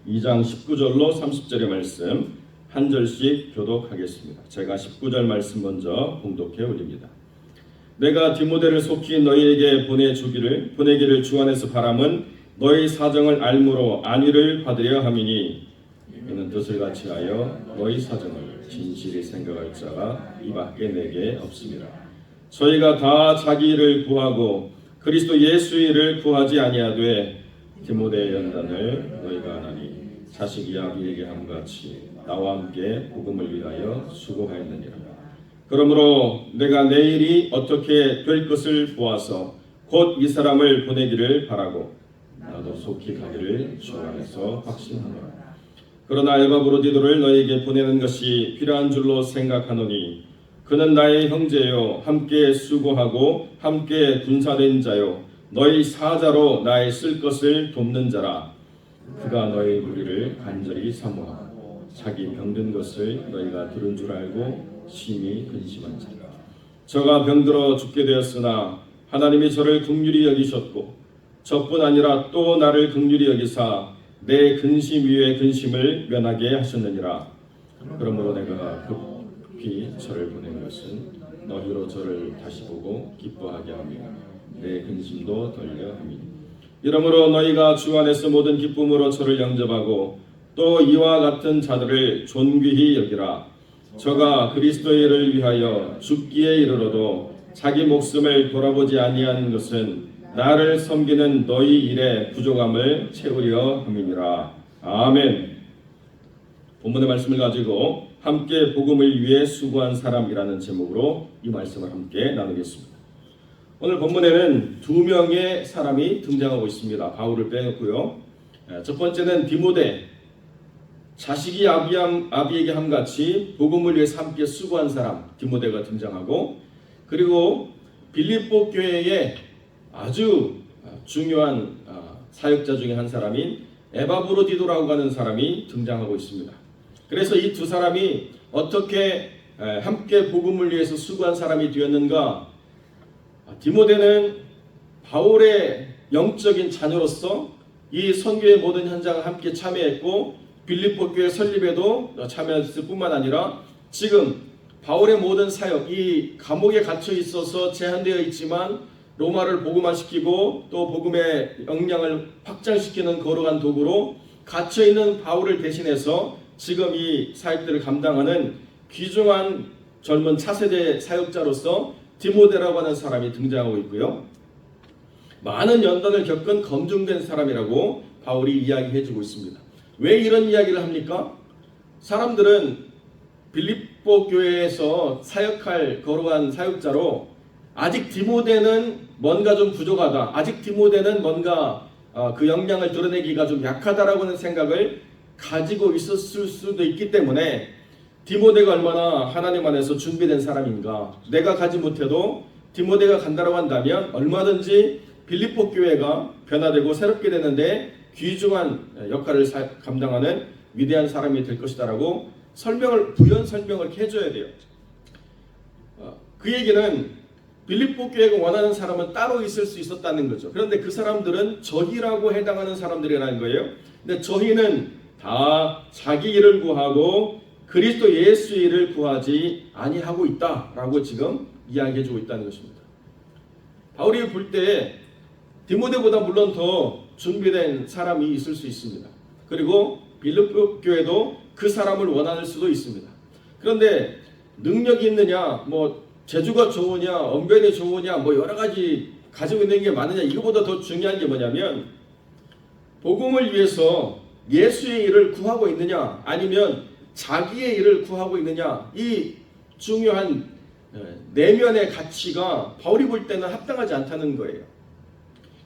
2장 19절로 30절의 말씀 한 절씩 교독하겠습니다. 제가 19절 말씀 먼저 봉독해 올립니다. 내가 디모데를 속히 너희에게 보내기를 주 안에서 바람은 너희 사정을 알므로 안위를 받으려 함이니 이는 뜻을 같이 하여 너희 사정을 진실히 생각할 자가 이밖에 내게 없습니다. 저희가 다 자기 일을 구하고 그리스도 예수의 일을 구하지 아니하되 디모데의 연단을 너희가 아나니 자식이 아비에게 함같이 나와 함께 복음을 위하여 수고하였느니라. 그러므로 내가 내 일이 어떻게 될 것을 보아서 곧 이 사람을 보내기를 바라고 나도 속히 가기를 주 안에서 확신하노라. 그러나 엘바브로디도를 너희에게 보내는 것이 필요한 줄로 생각하노니 그는 나의 형제요 함께 수고하고 함께 군사된 자요 너희 사자로 나의 쓸 것을 돕는 자라. 그가 너희 무리를 간절히 사모하고 자기 병든 것을 너희가 들은 줄 알고 심히 근심한 자라. 저가 병들어 죽게 되었으나 하나님이 저를 긍휼히 여기셨고 저뿐 아니라 또 나를 긍휼히 여기사 내 근심 위에 근심을 면하게 하셨느니라. 그러므로 내가 급히 저를 보낸 것은 너희로 저를 다시 보고 기뻐하게 하며 내 근심도 덜려 함이니 이러므로 너희가 주 안에서 모든 기쁨으로 저를 영접하고 또 이와 같은 자들을 존귀히 여기라. 저가 그리스도의 일을 위하여 죽기에 이르러도 자기 목숨을 돌아보지 아니한 것은 나를 섬기는 너희 일의 부족함을 채우려 함이니라. 아멘. 본문의 말씀을 가지고 함께 복음을 위해 수고한 사람이라는 제목으로 이 말씀을 함께 나누겠습니다. 오늘 본문에는 두 명의 사람이 등장하고 있습니다. 바울을 빼놓고요. 첫 번째는 디모데, 자식이 아비에게 함같이 복음을 위해 함께 수고한 사람 디모데가 등장하고, 그리고 빌립보 교회의 아주 중요한 사역자 중에 한 사람인 에바브로디도라고 하는 사람이 등장하고 있습니다. 그래서 이 두 사람이 어떻게 함께 복음을 위해서 수고한 사람이 되었는가? 디모데는 바울의 영적인 자녀로서 이 선교의 모든 현장을 함께 참여했고 빌립보 교회 설립에도 참여했을 뿐만 아니라 지금 바울의 모든 사역, 이 감옥에 갇혀 있어서 제한되어 있지만 로마를 복음화시키고 또 복음의 역량을 확장시키는 거룩한 도구로 갇혀 있는 바울을 대신해서 지금 이 사역들을 감당하는 귀중한 젊은 차세대 사역자로서 디모데라고 하는 사람이 등장하고 있고요. 많은 연단을 겪은 검증된 사람이라고 바울이 이야기해주고 있습니다. 왜 이런 이야기를 합니까? 사람들은 빌립보 교회에서 사역할 거룩한 사역자로 아직 디모데는 뭔가 좀 부족하다, 아직 디모데는 뭔가 그 역량을 드러내기가 좀 약하다라고 하는 생각을 가지고 있었을 수도 있기 때문에 디모데가 얼마나 하나님 안에서 준비된 사람인가, 내가 가지 못해도 디모데가 간다고 한다면 얼마든지 빌립보 교회가 변화되고 새롭게 되는데 귀중한 역할을 감당하는 위대한 사람이 될 것이다 라고 부연 설명을 해줘야 돼요. 그 얘기는 빌립보 교회가 원하는 사람은 따로 있을 수 있었다는 거죠. 그런데 그 사람들은 저희라고 해당하는 사람들이라는 거예요. 근데 저희는 다 자기 일을 구하고 그리스도 예수의 일을 구하지 아니하고 있다라고 지금 이야기해주고 있다는 것입니다. 바울이 볼 때 디모데보다 물론 더 준비된 사람이 있을 수 있습니다. 그리고 빌립보 교회도 그 사람을 원할 수도 있습니다. 그런데 능력이 있느냐, 재주가 좋으냐, 언변이 좋으냐, 여러 가지 가지고 있는 게 많으냐, 이거보다 더 중요한 게 뭐냐면 복음을 위해서 예수의 일을 구하고 있느냐, 아니면 자기의 일을 구하고 있느냐, 이 중요한 내면의 가치가 바울이 볼 때는 합당하지 않다는 거예요.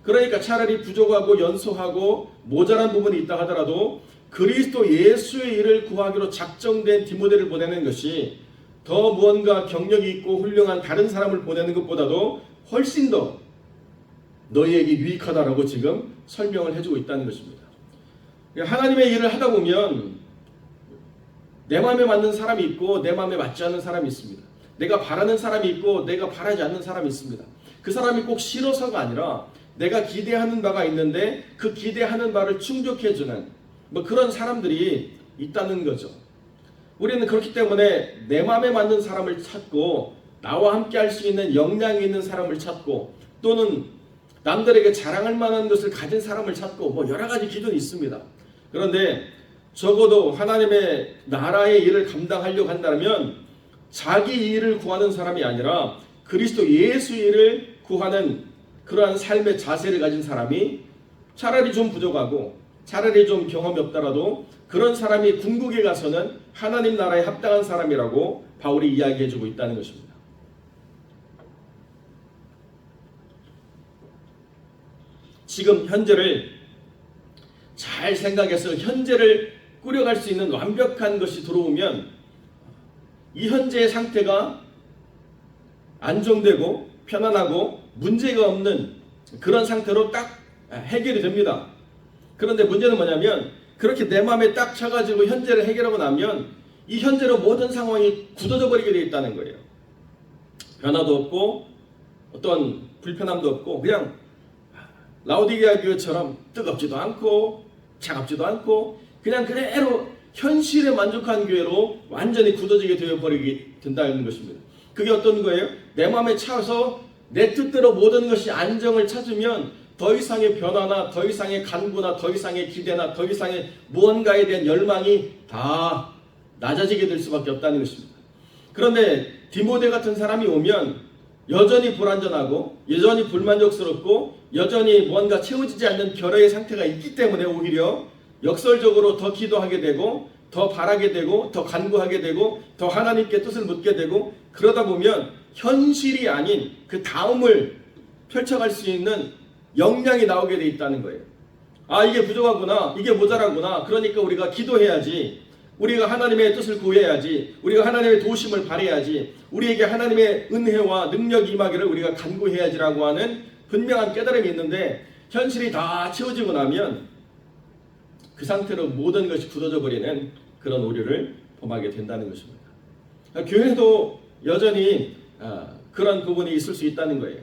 그러니까 차라리 부족하고 연소하고 모자란 부분이 있다 하더라도 그리스도 예수의 일을 구하기로 작정된 디모데를 보내는 것이 더 무언가 경력이 있고 훌륭한 다른 사람을 보내는 것보다도 훨씬 더 너희에게 유익하다라고 지금 설명을 해주고 있다는 것입니다. 하나님의 일을 하다 보면 내 마음에 맞는 사람이 있고 내 마음에 맞지 않는 사람이 있습니다. 내가 바라는 사람이 있고 내가 바라지 않는 사람이 있습니다. 그 사람이 꼭 싫어서가 아니라 내가 기대하는 바가 있는데 그 기대하는 바를 충족해주는, 뭐 그런 사람들이 있다는 거죠. 우리는 그렇기 때문에 내 마음에 맞는 사람을 찾고 나와 함께 할 수 있는 역량이 있는 사람을 찾고 또는 남들에게 자랑할 만한 것을 가진 사람을 찾고 뭐 여러 가지 기준이 있습니다. 그런데 적어도 하나님의 나라의 일을 감당하려고 한다면 자기 일을 구하는 사람이 아니라 그리스도 예수 일을 구하는 그러한 삶의 자세를 가진 사람이 차라리 좀 부족하고 차라리 좀 경험이 없더라도 그런 사람이 궁극에 가서는 하나님 나라에 합당한 사람이라고 바울이 이야기해주고 있다는 것입니다. 지금 현재를 잘 생각해서 현재를 꾸려갈 수 있는 완벽한 것이 들어오면 이 현재의 상태가 안정되고 편안하고 문제가 없는 그런 상태로 딱 해결이 됩니다. 그런데 문제는 뭐냐면 그렇게 내 마음에 딱 쳐가지고 현재를 해결하고 나면 이 현재로 모든 상황이 굳어져 버리게 되어 있다는 거예요. 변화도 없고 어떤 불편함도 없고 그냥 라오디게아 교회처럼 뜨겁지도 않고 차갑지도 않고 그냥 그대로 현실에 만족한 교회로 완전히 굳어지게 되어버리게 된다는 것입니다. 그게 어떤 거예요? 내 마음에 차서 내 뜻대로 모든 것이 안정을 찾으면 더 이상의 변화나 더 이상의 간구나 더 이상의 기대나 더 이상의 무언가에 대한 열망이 다 낮아지게 될 수밖에 없다는 것입니다. 그런데 디모데 같은 사람이 오면 여전히 불완전하고 여전히 불만족스럽고 여전히 뭔가 채워지지 않는 결여의 상태가 있기 때문에 오히려 역설적으로 더 기도하게 되고 더 바라게 되고 더 간구하게 되고 더 하나님께 뜻을 묻게 되고 그러다 보면 현실이 아닌 그 다음을 펼쳐갈 수 있는 역량이 나오게 돼 있다는 거예요. 아, 이게 부족하구나, 이게 모자라구나. 그러니까 우리가 기도해야지, 우리가 하나님의 뜻을 구해야지, 우리가 하나님의 도우심을 바라야지, 우리에게 하나님의 은혜와 능력이 임하기를 우리가 간구해야지라고 하는 분명한 깨달음이 있는데 현실이 다 채워지고 나면 그 상태로 모든 것이 굳어져 버리는 그런 오류를 범하게 된다는 것입니다. 교회도 여전히 그런 부분이 있을 수 있다는 거예요.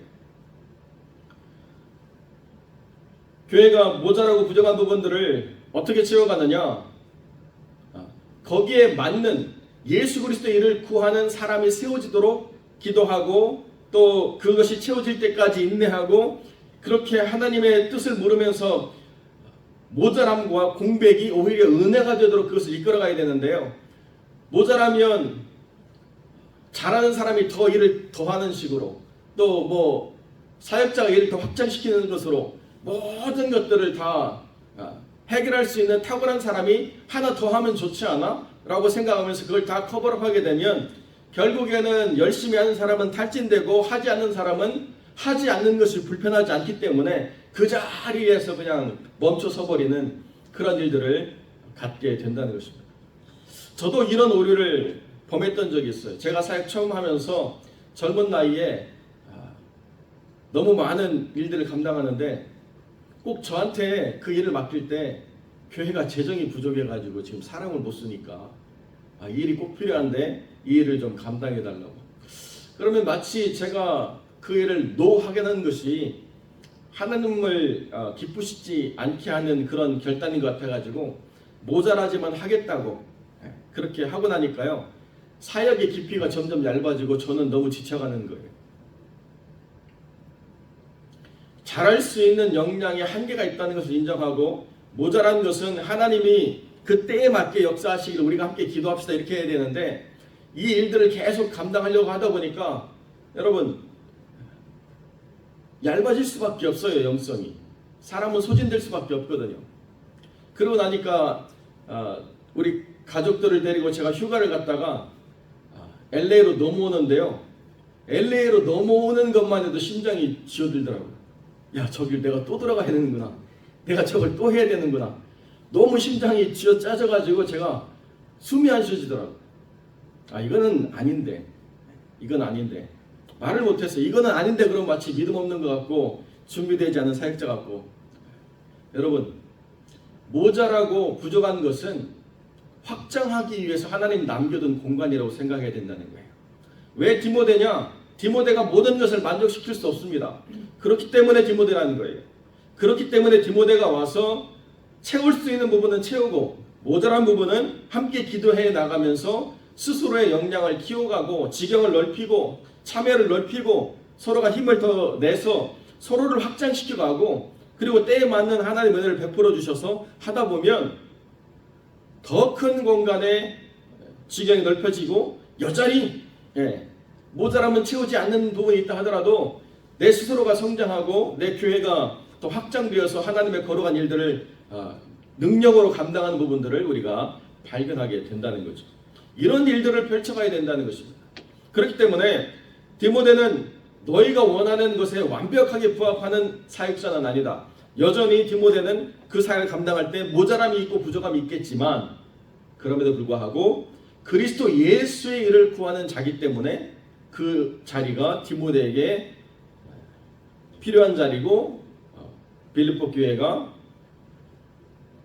교회가 모자라고 부족한 부분들을 어떻게 채워가느냐? 거기에 맞는 예수 그리스도의 일을 구하는 사람이 세워지도록 기도하고 또 그것이 채워질 때까지 인내하고 그렇게 하나님의 뜻을 물으면서 모자람과 공백이 오히려 은혜가 되도록 그것을 이끌어가야 되는데요. 모자라면 잘하는 사람이 더 일을 더 하는 식으로 또 뭐 사역자가 일을 더 확장시키는 것으로 모든 것들을 다 해결할 수 있는 탁월한 사람이 하나 더 하면 좋지 않아? 라고 생각하면서 그걸 다 커버업하게 되면 결국에는 열심히 하는 사람은 탈진되고 하지 않는 사람은 하지 않는 것이 불편하지 않기 때문에 그 자리에서 그냥 멈춰서 버리는 그런 일들을 갖게 된다는 것입니다. 저도 이런 오류를 범했던 적이 있어요. 제가 사역 처음 하면서 젊은 나이에 너무 많은 일들을 감당하는데 꼭 저한테 그 일을 맡길 때 교회가 재정이 부족해가지고 지금 사람을 못 쓰니까 이 일이 꼭 필요한데 이 일을 좀 감당해 달라고. 그러면 마치 제가 그 일을 노하게 하는 것이 하나님을 기쁘시지 않게 하는 그런 결단인 것 같아가지고 모자라지만 하겠다고 그렇게 하고 나니까요. 사역의 깊이가 점점 얇아지고 저는 너무 지쳐가는 거예요. 잘할 수 있는 역량에 한계가 있다는 것을 인정하고 모자란 것은 하나님이 그때에 맞게 역사하시기를 우리가 함께 기도합시다 이렇게 해야 되는데 이 일들을 계속 감당하려고 하다 보니까 여러분 얇아질 수밖에 없어요. 영성이. 사람은 소진될 수밖에 없거든요. 그러고 나니까 우리 가족들을 데리고 제가 휴가를 갔다가 LA로 넘어오는데요. LA로 넘어오는 것만 해도 심장이 쥐어들더라고요. 야, 저길 내가 또 들어가야 되는구나. 내가 저걸 또 해야 되는구나. 너무 심장이 쥐어 짜져가지고 제가 숨이 안 쉬어지더라고요. 이거는 아닌데. 이건 아닌데. 말을 못해서 이거는 아닌데 그럼 마치 믿음 없는 것 같고 준비되지 않은 사역자 같고. 여러분, 모자라고 부족한 것은 확장하기 위해서 하나님 남겨둔 공간이라고 생각해야 된다는 거예요. 왜 디모데냐? 디모데가 모든 것을 만족시킬 수 없습니다. 그렇기 때문에 디모데라는 거예요. 그렇기 때문에 디모데가 와서 채울 수 있는 부분은 채우고 모자란 부분은 함께 기도해 나가면서 스스로의 역량을 키워가고 지경을 넓히고 참여를 넓히고 서로가 힘을 더 내서 서로를 확장시켜가고 그리고 때에 맞는 하나님의 은혜를 베풀어 주셔서 하다 보면 더 큰 공간에 지경이 넓혀지고 여전히 모자람은 채우지 않는 부분이 있다 하더라도 내 스스로가 성장하고 내 교회가 더 확장되어서 하나님의 거룩한 일들을 능력으로 감당하는 부분들을 우리가 발견하게 된다는 거죠. 이런 일들을 펼쳐가야 된다는 것입니다. 그렇기 때문에 디모데는 너희가 원하는 것에 완벽하게 부합하는 사역자는 아니다. 여전히 디모데는 그 사역을 감당할 때 모자람이 있고 부족함이 있겠지만 그럼에도 불구하고 그리스도 예수의 일을 구하는 자기 때문에 그 자리가 디모데에게 필요한 자리고 빌립보 교회가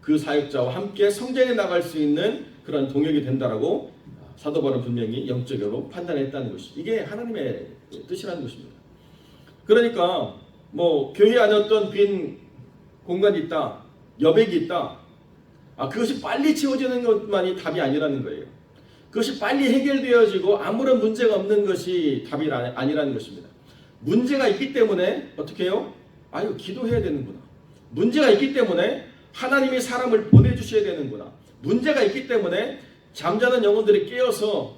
그 사역자와 함께 성장해 나갈 수 있는 그런 동역이 된다라고 사도 바울은 분명히 영적으로 판단했다는 것이 이게 하나님의 뜻이라는 것입니다. 그러니까 뭐 교회 안에 어떤 빈 공간이 있다, 여백이 있다. 그것이 빨리 채워지는 것만이 답이 아니라는 거예요. 그것이 빨리 해결되어지고 아무런 문제가 없는 것이 답이 아니라는 것입니다. 문제가 있기 때문에 어떻게 해요? 기도해야 되는구나. 문제가 있기 때문에 하나님이 사람을 보내주셔야 되는구나. 문제가 있기 때문에 잠자는 영혼들이 깨어서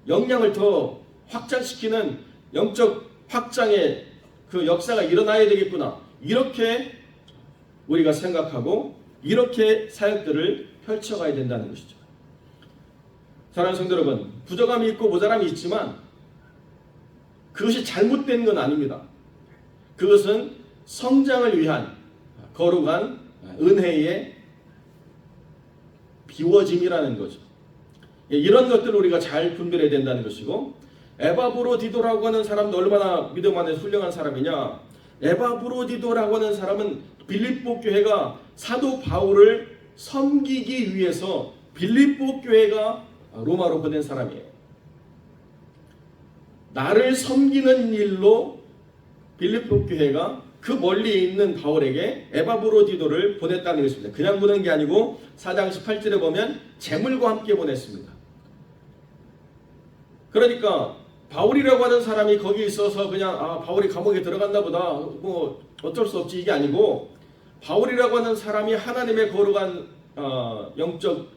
역량을 더 확장시키는 영적 확장의 그 역사가 일어나야 되겠구나. 이렇게 우리가 생각하고 이렇게 사역들을 펼쳐가야 된다는 것이죠. 사랑하는 성도 여러분, 부족함이 있고 모자람이 있지만 그것이 잘못된 건 아닙니다. 그것은 성장을 위한 거룩한 은혜의 비워짐이라는 거죠. 이런 것들을 우리가 잘 분별해야 된다는 것이고 에바브로디도라고 하는 사람도 얼마나 믿음 안에 훌륭한 사람이냐. 에바브로디도라고 하는 사람은 빌립보 교회가 사도 바울을 섬기기 위해서 빌립보 교회가 로마로 보낸 사람이에요. 나를 섬기는 일로 빌립보 교회가 그 멀리 있는 바울에게 에바브로디도를 보냈다는 것입니다. 그냥 보낸 게 아니고 4장 18절에 보면 재물과 함께 보냈습니다. 그러니까 바울이라고 하는 사람이 거기 있어서 그냥 바울이 감옥에 들어갔나 보다 뭐 어쩔 수 없지 이게 아니고 바울이라고 하는 사람이 하나님의 거룩한 영적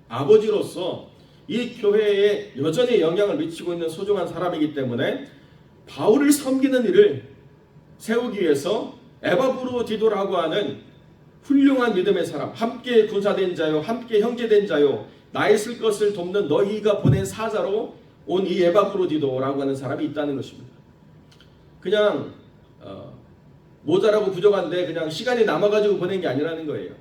아버지로서 이 교회에 여전히 영향을 미치고 있는 소중한 사람이기 때문에 바울을 섬기는 일을 세우기 위해서 에바브로디도라고 하는 훌륭한 믿음의 사람, 함께 군사된 자요, 함께 형제된 자요, 나의 쓸 것을 돕는 너희가 보낸 사자로 온 이 에바브로디도라고 하는 사람이 있다는 것입니다. 그냥 모자라고 부족한데 그냥 시간이 남아가지고 보낸 게 아니라는 거예요.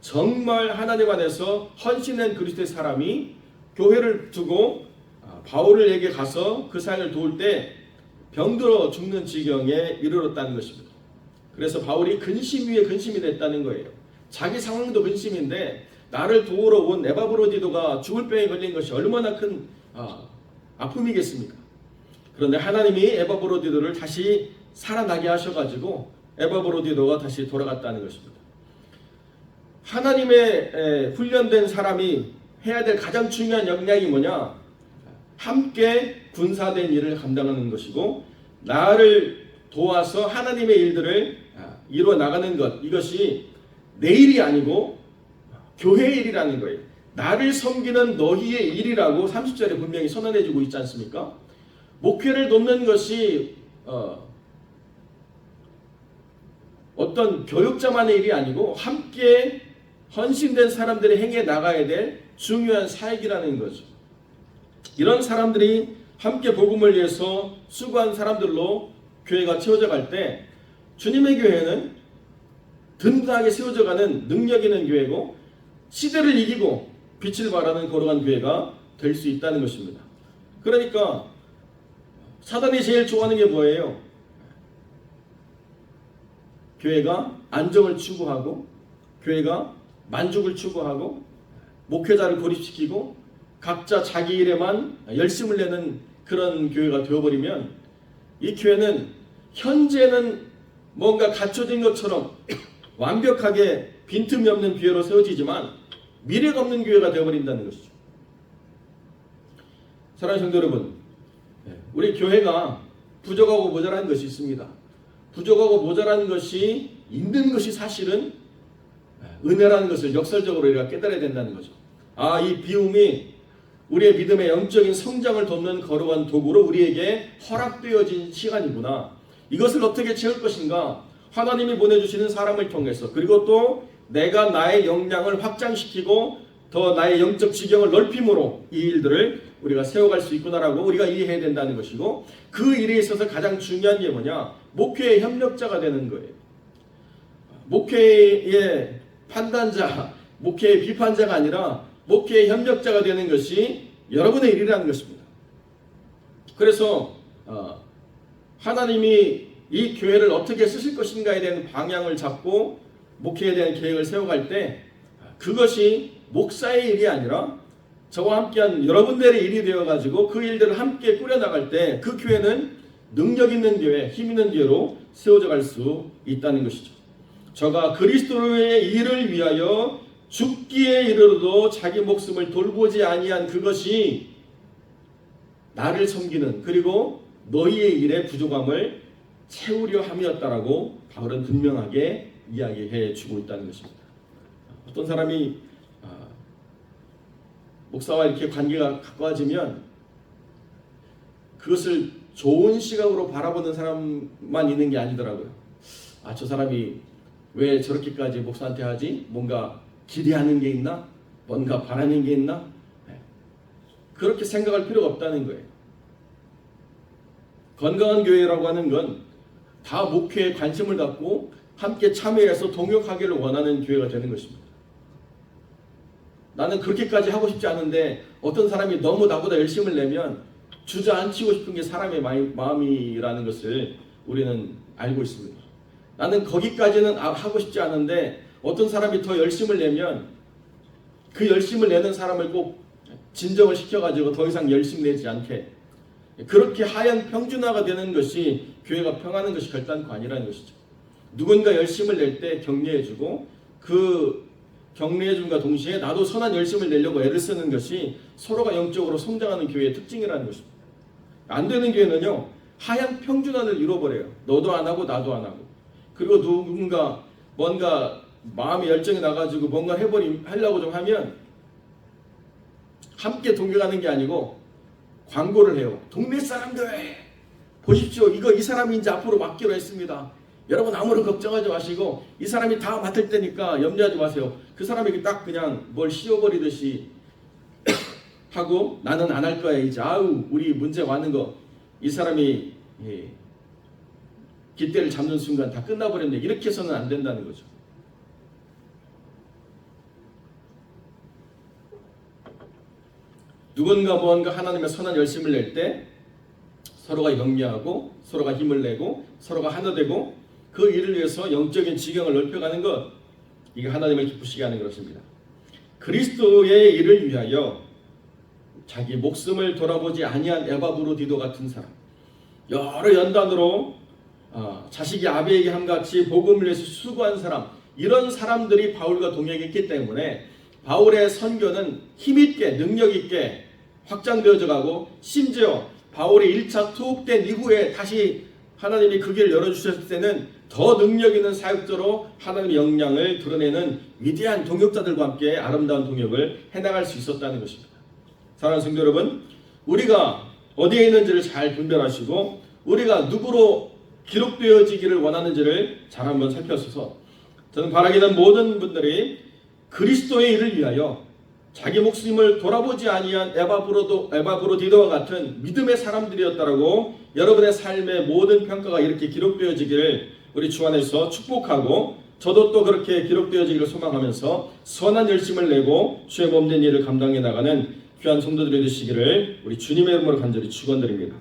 정말 하나님 안에서 헌신된 그리스도의 사람이 교회를 두고 바울에게 가서 그 사역을 도울 때 병들어 죽는 지경에 이르렀다는 것입니다. 그래서 바울이 근심 위에 근심이 됐다는 거예요. 자기 상황도 근심인데 나를 도우러 온 에바브로디도가 죽을 병에 걸린 것이 얼마나 큰 아픔이겠습니까? 그런데 하나님이 에바브로디도를 다시 살아나게 하셔가지고 에바브로디도가 다시 돌아갔다는 것입니다. 하나님의 훈련된 사람이 해야 될 가장 중요한 역량이 뭐냐? 함께 군사된 일을 감당하는 것이고 나를 도와서 하나님의 일들을 이루어 나가는 것, 이것이 내 일이 아니고 교회의 일이라는 거예요. 나를 섬기는 너희의 일이라고 30절에 분명히 선언해주고 있지 않습니까? 목회를 돕는 것이 어떤 교육자만의 일이 아니고 함께 헌신된 사람들이 행해 나가야 될 중요한 사역이라는 거죠. 이런 사람들이 함께 복음을 위해서 수고한 사람들로 교회가 채워져 갈 때 주님의 교회는 든든하게 세워져가는 능력 있는 교회고 시대를 이기고 빛을 발하는 거룩한 교회가 될 수 있다는 것입니다. 그러니까 사단이 제일 좋아하는 게 뭐예요? 교회가 안정을 추구하고 교회가 만족을 추구하고 목회자를 고립시키고 각자 자기 일에만 열심을 내는 그런 교회가 되어버리면 이 교회는 현재는 뭔가 갖춰진 것처럼 완벽하게 빈틈이 없는 교회로 세워지지만 미래가 없는 교회가 되어버린다는 것이죠. 사랑하는 성도 여러분, 우리 교회가 부족하고 모자란 것이 있습니다. 부족하고 모자란 것이 있는 것이 사실은 은혜라는 것을 역설적으로 우리가 깨달아야 된다는 거죠. 이 비움이 우리의 믿음의 영적인 성장을 돕는 거룩한 도구로 우리에게 허락되어진 시간이구나. 이것을 어떻게 채울 것인가? 하나님이 보내주시는 사람을 통해서, 그리고 또 내가 나의 역량을 확장시키고 더 나의 영적 지경을 넓힘으로 이 일들을 우리가 세워갈 수 있구나라고 우리가 이해해야 된다는 것이고, 그 일에 있어서 가장 중요한 게 뭐냐? 목회의 협력자가 되는 거예요. 목회의 판단자, 목회의 비판자가 아니라 목회의 협력자가 되는 것이 여러분의 일이라는 것입니다. 그래서 하나님이 이 교회를 어떻게 쓰실 것인가에 대한 방향을 잡고 목회에 대한 계획을 세워갈 때, 그것이 목사의 일이 아니라 저와 함께한 여러분들의 일이 되어가지고 그 일들을 함께 꾸려나갈 때 그 교회는 능력 있는 교회, 힘 있는 교회로 세워져 갈 수 있다는 것이죠. 저가 그리스도의 일을 위하여 죽기에 이르러도 자기 목숨을 돌보지 아니한 그것이 나를 섬기는, 그리고 너희의 일의 부족함을 채우려 함이었다라고 바울은 분명하게 이야기해 주고 있다는 것입니다. 어떤 사람이 목사와 이렇게 관계가 가까워지면 그것을 좋은 시각으로 바라보는 사람만 있는 게 아니더라고요. 저 사람이 왜 저렇게까지 목사한테 하지? 뭔가 기대하는 게 있나? 뭔가 바라는 게 있나? 그렇게 생각할 필요가 없다는 거예요. 건강한 교회라고 하는 건 다 목회에 관심을 갖고 함께 참여해서 동역하기를 원하는 교회가 되는 것입니다. 나는 그렇게까지 하고 싶지 않은데 어떤 사람이 너무 나보다 열심을 내면 주저앉히고 싶은 게 사람의 마음이라는 것을 우리는 알고 있습니다. 나는 거기까지는 하고 싶지 않은데 어떤 사람이 더 열심을 내면 그 열심을 내는 사람을 꼭 진정을 시켜가지고 더 이상 열심 내지 않게, 그렇게 하얀 평준화가 되는 것이 교회가 평하는 것이 결단코 아니라는 것이죠. 누군가 열심을 낼 때 격려해주고 그 격려해줌과 동시에 나도 선한 열심을 내려고 애를 쓰는 것이 서로가 영적으로 성장하는 교회의 특징이라는 것입니다. 안 되는 교회는요, 하얀 평준화를 이뤄버려요. 너도 안 하고 나도 안 하고, 그리고 누군가 뭔가 마음의 열정이 나가지고 뭔가 하려고 좀 하면 함께 동경하는 게 아니고 광고를 해요. 동네 사람들 보십시오, 이 사람이 이제 앞으로 맡기로 했습니다. 여러분 아무런 걱정하지 마시고 이 사람이 다 맡을 테니까 염려하지 마세요. 그 사람에게 딱 그냥 뭘 씌워버리듯이 하고 나는 안 할 거야. 이제 우리 문제 많은 거 이 사람이 깃대를 잡는 순간 다 끝나버렸는데, 이렇게 해서는 안 된다는 거죠. 누군가 무언가 하나님의 선한 열심을 낼 때 서로가 격려하고 서로가 힘을 내고 서로가 하나 되고 그 일을 위해서 영적인 지경을 넓혀가는 것, 이게 하나님을 기쁘시게 하는 것입니다. 그리스도의 일을 위하여 자기 목숨을 돌아보지 아니한 에바브로디도 같은 사람, 여러 연단으로 자식이 아비에게 함같이 복음을 위해서 수고한 사람, 이런 사람들이 바울과 동행했기 때문에 바울의 선교는 힘있게 능력있게 확장되어져 가고, 심지어 바울이 1차 투옥된 이후에 다시 하나님이 그 길을 열어주셨을 때는 더 능력 있는 사역자로 하나님의 역량을 드러내는 위대한 동역자들과 함께 아름다운 동역을 해나갈 수 있었다는 것입니다. 사랑하는 성도 여러분, 우리가 어디에 있는지를 잘 분별하시고 우리가 누구로 기록되어지기를 원하는지를 잘 한번 살펴서, 저는 바라기는 모든 분들이 그리스도의 일을 위하여 자기 목숨을 돌아보지 아니한 에바브로디도와 같은 믿음의 사람들이었다라고 여러분의 삶의 모든 평가가 이렇게 기록되어지기를 우리 주 안에서 축복하고, 저도 또 그렇게 기록되어지기를 소망하면서 선한 열심을 내고 주의 몸된 일을 감당해 나가는 귀한 성도들이 되시기를 우리 주님의 이름으로 간절히 축원드립니다.